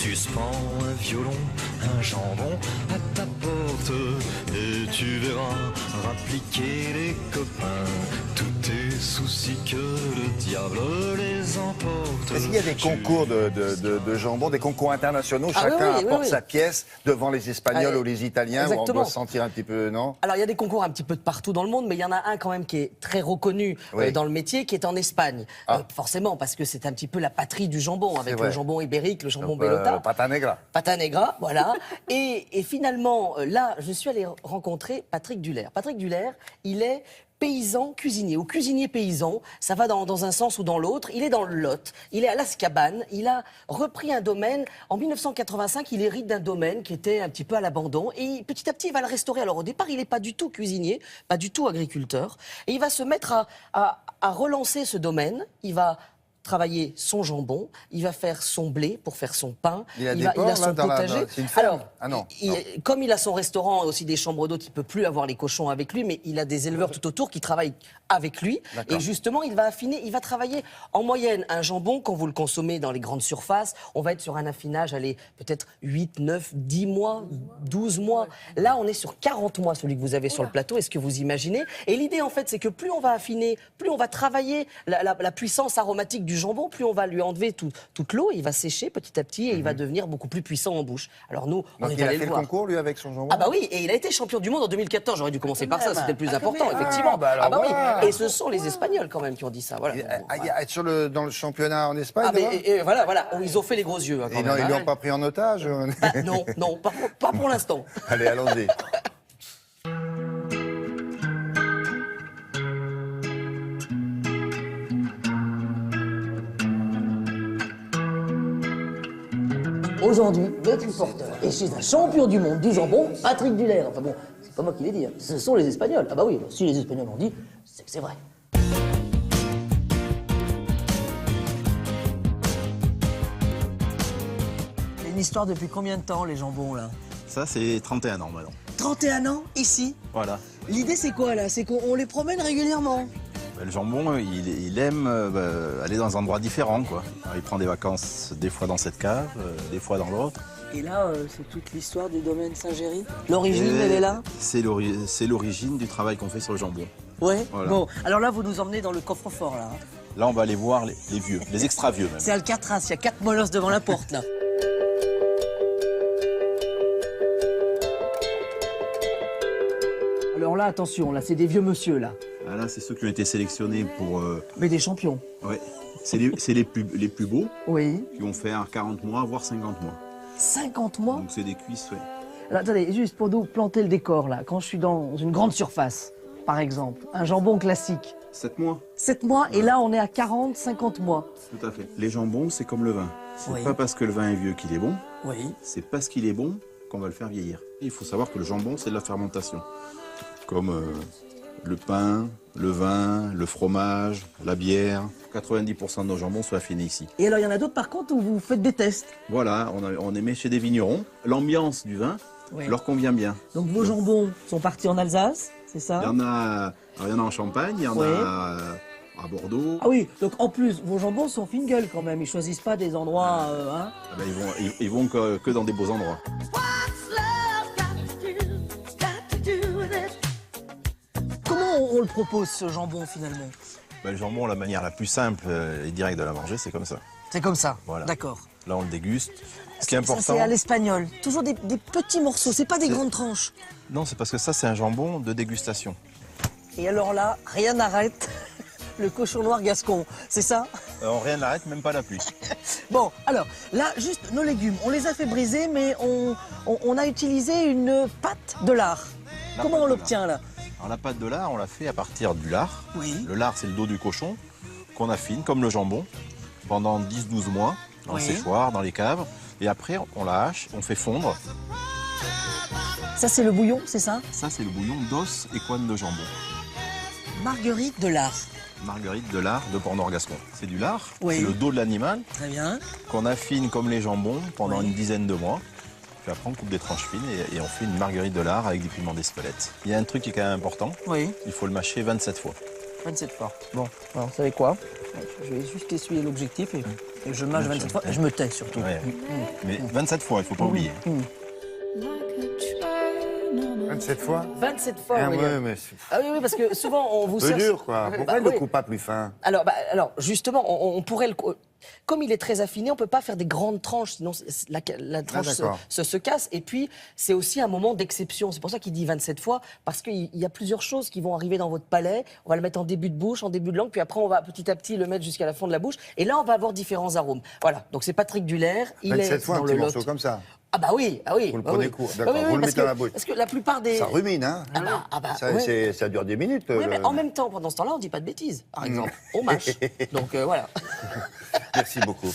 Suspends un violon, un jambon à ta porte, et tu verras rappliquer les copains. Tous tes soucis que le diable les emporte. Est-ce qu'il y a des concours de jambon, des concours internationaux? Chacun apporte sa pièce devant les Espagnols ou les Italiens, où on doit se sentir un petit peu, non? Alors, il y a des concours un petit peu de partout dans le monde, mais il y en a un quand même qui est très reconnu dans le métier, qui est en Espagne. Forcément, parce que c'est un petit peu la patrie du jambon, avec le jambon ibérique, le jambon bellota. Pata negra. Pata negra, voilà. et finalement, là, je suis allé rencontrer Patrick Duller. Patrick Duller, il est paysan cuisinier, ou cuisinier paysan, ça va dans un sens ou dans l'autre. Il est dans le Lot, il est à Las Cabanes, il a repris un domaine. En 1985, il hérite d'un domaine qui était un petit peu à l'abandon, et petit à petit, il va le restaurer. Alors au départ, il n'est pas du tout cuisinier, pas du tout agriculteur, et il va se mettre à relancer ce domaine. Il va travailler son jambon, il va faire son blé pour faire son pain, il a son potager. Alors, comme il a son restaurant et aussi des chambres d'hôtes, il ne peut plus avoir les cochons avec lui, mais il a des éleveurs tout autour qui travaillent avec lui. Et justement, il va affiner, il va travailler en moyenne un jambon, quand vous le consommez dans les grandes surfaces, on va être sur un affinage, allez, peut-être 8, 9, 10 mois, 12 mois. Là, on est sur 40 mois, celui que vous avez sur le plateau. Est-ce que vous imaginez? Et l'idée, en fait, c'est que plus on va affiner, plus on va travailler la puissance aromatique du jambon, plus on va lui enlever toute l'eau, il va sécher petit à petit et il va devenir beaucoup plus puissant en bouche. Alors nous, on est allé le voir. Il a fait le concours, lui, avec son jambon? Ah bah oui, et il a été champion du monde en 2014. J'aurais dû commencer par ça, c'était le plus important, effectivement. Oui. Et ce sont les Espagnols quand même qui ont dit ça. Voilà. Dans le championnat en Espagne? Voilà, ils ont fait les gros yeux. Ils ne l'ont pas pris en otage? Non, pas pour l'instant. Allez, allons-y. Aujourd'hui, notre reporter est chez un champion du monde du jambon, Patrick Duller. Enfin bon, c'est pas moi qui l'ai dit, ce sont les Espagnols. Ah bah oui, si les Espagnols l'ont dit, c'est que c'est vrai. C'est une histoire depuis combien de temps, les jambons, là? Ça, c'est 31 ans maintenant. 31 ans, ici? Voilà. L'idée, c'est quoi, là? C'est qu'on les promène régulièrement? Le jambon, il aime aller dans un endroit différent, quoi. Alors, il prend des vacances des fois dans cette cave, des fois dans l'autre. Et là, c'est toute l'histoire du domaine Saint-Géry? L'origine, elle est là? C'est l'origine du travail qu'on fait sur le jambon. Ouais, voilà. Bon. Alors là, vous nous emmenez dans le coffre-fort, là. Là, on va aller voir les vieux, les extra vieux, même. C'est Alcatraz, il y a 4 molosses devant la porte, là. Alors là, attention, là, c'est des vieux monsieur, là. Ah, là, c'est ceux qui ont été sélectionnés pour... Mais des champions. Ouais. C'est les plus beaux. Oui. Qui vont faire 40 mois, voire 50 mois. 50 mois? Donc c'est des cuisses, oui. Alors attendez, juste pour nous planter le décor, là, quand je suis dans une grande surface, par exemple, un jambon classique. 7 mois. 7 mois, et là, on est à 40, 50 mois. Tout à fait. Les jambons, c'est comme le vin. C'est pas parce que le vin est vieux qu'il est bon. Oui. C'est parce qu'il est bon qu'on va le faire vieillir. Il faut savoir que le jambon, c'est de la fermentation. Comme le pain, le vin, le fromage, la bière. 90% de nos jambons sont affinés ici. Et alors, il y en a d'autres, par contre, où vous faites des tests? Voilà, on émet chez des vignerons. L'ambiance du vin leur convient bien. Donc vos jambons sont partis en Alsace, c'est ça? Il y en a en Champagne, il y en a à Bordeaux. Ah oui, donc en plus, vos jambons sont fine gueule quand même. Ils choisissent pas des endroits... Ils vont que dans des beaux endroits. Comment on le propose, ce jambon, finalement? Le jambon, la manière la plus simple et directe de la manger, c'est comme ça. C'est comme ça, voilà. D'accord. Là, on le déguste. Ce qui est important... Ça, c'est à l'espagnol. Toujours des petits morceaux, c'est pas des grandes tranches. Non, c'est parce que ça, c'est un jambon de dégustation. Et alors là, rien n'arrête le cochon noir gascon, c'est ça? Rien n'arrête, même pas la pluie. Bon, alors, là, juste nos légumes, on les a fait briser, mais on a utilisé une pâte de lard. Comment on l'obtient, là? Alors, la pâte de lard, on l'a fait à partir du lard. Oui. Le lard, c'est le dos du cochon qu'on affine, comme le jambon, pendant 10-12 mois, dans le séchoir, dans les caves. Et après, on la hache, on fait fondre. Ça, c'est le bouillon, c'est ça? Ça, c'est le bouillon d'os et couenne de jambon. Marguerite de lard. Marguerite de lard de Port-Nord-Gascon. C'est du lard, oui. C'est le dos de l'animal. Très bien. Qu'on affine comme les jambons pendant une dizaine de mois. Puis après, on coupe des tranches fines et on fait une marguerite de lard avec du piment d'Espelette. Il y a un truc qui est quand même important. Oui. Il faut le mâcher 27 fois. 27 fois. Bon, alors, vous savez quoi? Je vais juste essuyer l'objectif et je mâche 27 fois. Et je me tais surtout. Ouais. Mais 27 fois, il ne faut pas oublier. 27 fois 27 fois, Ah William. ouais, mais c'est Ah oui, parce que souvent on vous peu dur, quoi. Pourquoi il ne le oui. coupe pas plus fin? Alors, justement, on pourrait le... Comme il est très affiné, on ne peut pas faire des grandes tranches, sinon la tranche se casse. Et puis, c'est aussi un moment d'exception. C'est pour ça qu'il dit 27 fois, parce qu'il y a plusieurs choses qui vont arriver dans votre palais. On va le mettre en début de bouche, en début de langue, puis après, on va petit à petit le mettre jusqu'à la fin de la bouche. Et là, on va avoir différents arômes. Voilà, donc c'est Patrick Dullair. Il 27 est fois, dans un le petit Lot. morceau comme ça. Ah bah oui, ah oui. Vous le bah prenez oui. court, d'accord. Oui, Vous le parce mettez dans la bouche. Parce que la plupart des... Ça rumine, hein? Ça dure 10 minutes. Oui, mais en même temps, pendant ce temps-là, on ne dit pas de bêtises, par exemple. On mâche. Donc voilà. Merci beaucoup.